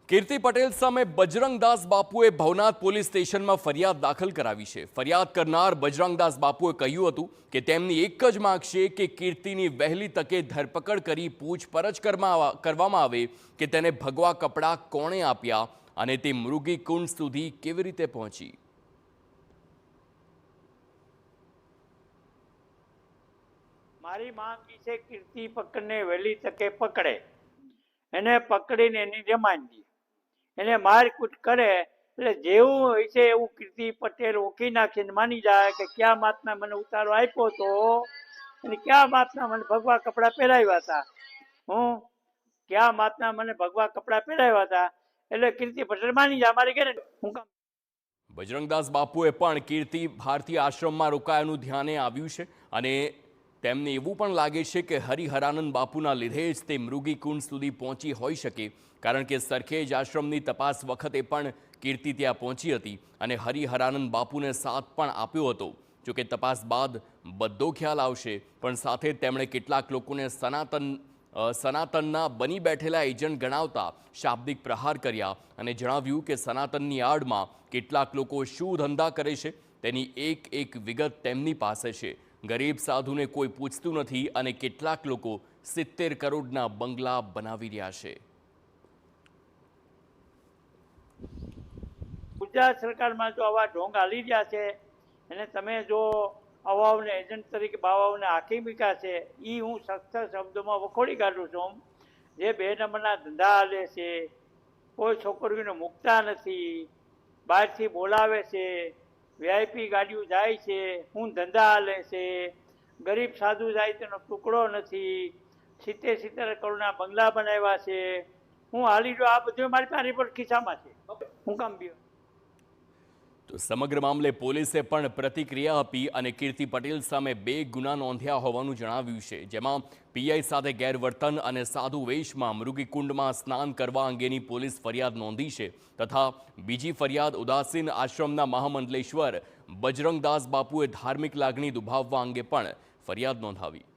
કીર્તિ પટેલ સામે બજરંગદાસ બાપુએ ભવનાથ પોલીસ સ્ટેશનમાં ફરિયાદ દાખલ કરાવી છે। ફરિયાદ કરનાર બજરંગદાસ બાપુએ કહ્યું હતું કે તેમની એક જ માંગ છે કે કીર્તિની વહેલી તકે ધરપકડ કરી પૂછપરછ કરવામાં આવે કે તેને ભગવા કપડાં કોણે આપ્યા અને તે મૃગી કુંડ સુધી કેવી રીતે પહોંચી। મારી માંગ છે કીર્તિ પકડને વહેલી તકે પકડે, એને પકડીને એની રિમાન્ડ દે, એને મારકૂટ કરે એટલે જેવું હોય છે એવું કીર્તિ પટેલ ઓકી નાખીને માની જાય કે ક્યાં માતના મને ઉતારો આપ્યો હતો અને ક્યાં માતના મને ભગવા કપડાં પહેરાવ્યા હતા, હું ક્યાં માતના મને ભગવા કપડાં પહેરાવ્યા હતા એટલે કીર્તિ પટેલ માની જાય મારી ઘરે હું કામ। બજરંગદાસ બાપુએ પણ કીર્તિ ભારતીય આશ્રમમાં રોકાયાનું ધ્યાને આવ્યું છે અને તેમને એવું પણ લાગે છે કે હરિહરાનંદ બાપુના લીધે જ તે મૃગી કુંડ સુધી પહોંચી હોઈ શકે, કારણ કે સરખેજ આશ્રમની તપાસ વખતે પણ કીર્તિ ત્યાં પહોંચી હતી અને હરિહરાનંદ બાપુને સાથ પણ આપ્યો હતો। જોકે તપાસ બાદ બધો ખ્યાલ આવશે, પણ સાથે તેમણે કેટલાક લોકોને સનાતનના બની બેઠેલા એજન્ટ ગણાવતા શાબ્દિક પ્રહાર કર્યા અને જણાવ્યું કે સનાતનની આડમાં કેટલાક લોકો શું ધંધા કરે છે તેની એક એક વિગત તેમની પાસે છે। ગરીબ સાધુને કોઈ પૂછતું નથી અને કેટલાક લોકો 70 કરોડના બંગલા બનાવી રહ્યા છે। ગુજરાત સરકારમાં જો આવા ઢોંગ હાલી રહ્યા છે અને તમે જો આવાઓને એજન્ટ તરીકે બાવાઓને હાકી મૂક્યા છે, એ હું સખ્ત શબ્દોમાં વખોડી કાઢું છું। જે 2 નંબરના ધંધા હાલે છે, કોઈ છોકરીઓને મૂકતા નથી, બહારથી બોલાવે છે, વીઆઈપી ગાડીઓ જાય છે, હું ધંધા હાલે છે, ગરીબ સાધુ જાય તેનો ટુકડો નથી, 70 કરોડના બંગલા બનાવ્યા છે, હું હાલી જો આ બધું મારી પાસે રિપોર્ટ ખિસ્સામાં છે, હું કામ બી। તો સમગ્ર મામલે પોલીસે પણ પ્રતિક્રિયા આપી અને કીર્તિ પટેલ સામે 2 ગુના નોંધ્યા હોવાનું જણાવ્યું છે, જેમાં પીઆઈ સાથે ગેરવર્તન અને સાધુ વેશમાં મૃગીકુંડમાં સ્નાન કરવા અંગેની પોલીસ ફરિયાદ નોંધી છે, તથા બીજી ફરિયાદ ઉદાસીન આશ્રમના મહામંડલેશ્વર બજરંગદાસ બાપુએ ધાર્મિક લાગણી દુભાવવા અંગે પણ ફરિયાદ નોંધાવી।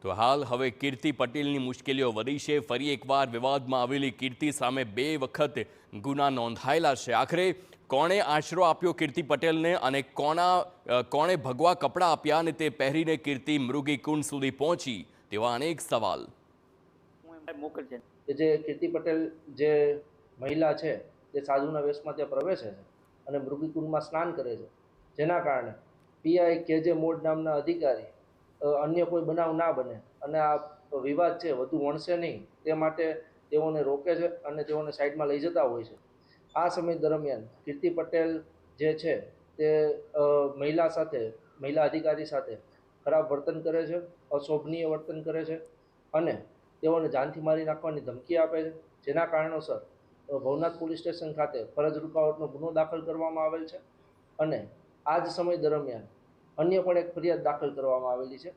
તો હાલ હવે કીર્તિ પટેલની મુશ્કેલીઓ વધી છે। ફરી એકવાર વિવાદમાં આવેલી કીર્તિ સામે 2 વખત ગુના નોંધાયેલા છે। આખરે કોણે આશરો આપ્યો કીર્તિ પટેલને અને કોણે ભગવા કપડાં આપ્યા અને તે પહેરીને કીર્તિ મૃગી કુંડ સુધી પહોંચી, તેવા અનેક સવાલ। જે કીર્તિ પટેલ જે મહિલા છે તે સાધુના વેશમાં ત્યાં પ્રવેશે છે અને મૃગીકુંડમાં સ્નાન કરે છે, જેના કારણે પીઆઈ કેજે મોડ નામના અધિકારી અન્ય કોઈ બનાવ ના બને અને આ વિવાદ છે વધુ વણસે નહીં તે માટે તેઓને રોકે છે અને તેઓને સાઈડમાં લઈ જતા હોય છે। આ સમય દરમિયાન કીર્તિ પટેલ જે છે તે મહિલા અધિકારી સાથે ખરાબ વર્તન કરે છે, અશોભનીય વર્તન કરે છે અને તેઓને જાનથી મારી નાખવાની ધમકી આપે છે, જેના કારણોસર ભવનાથ પોલીસ સ્ટેશન ખાતે ફરજ રૂકાવટનો ગુનો દાખલ કરવામાં આવેલ છે અને આ જ સમય દરમિયાન અન્ય પણ એક ફરિયાદ દાખલ કરવામાં આવેલી છે,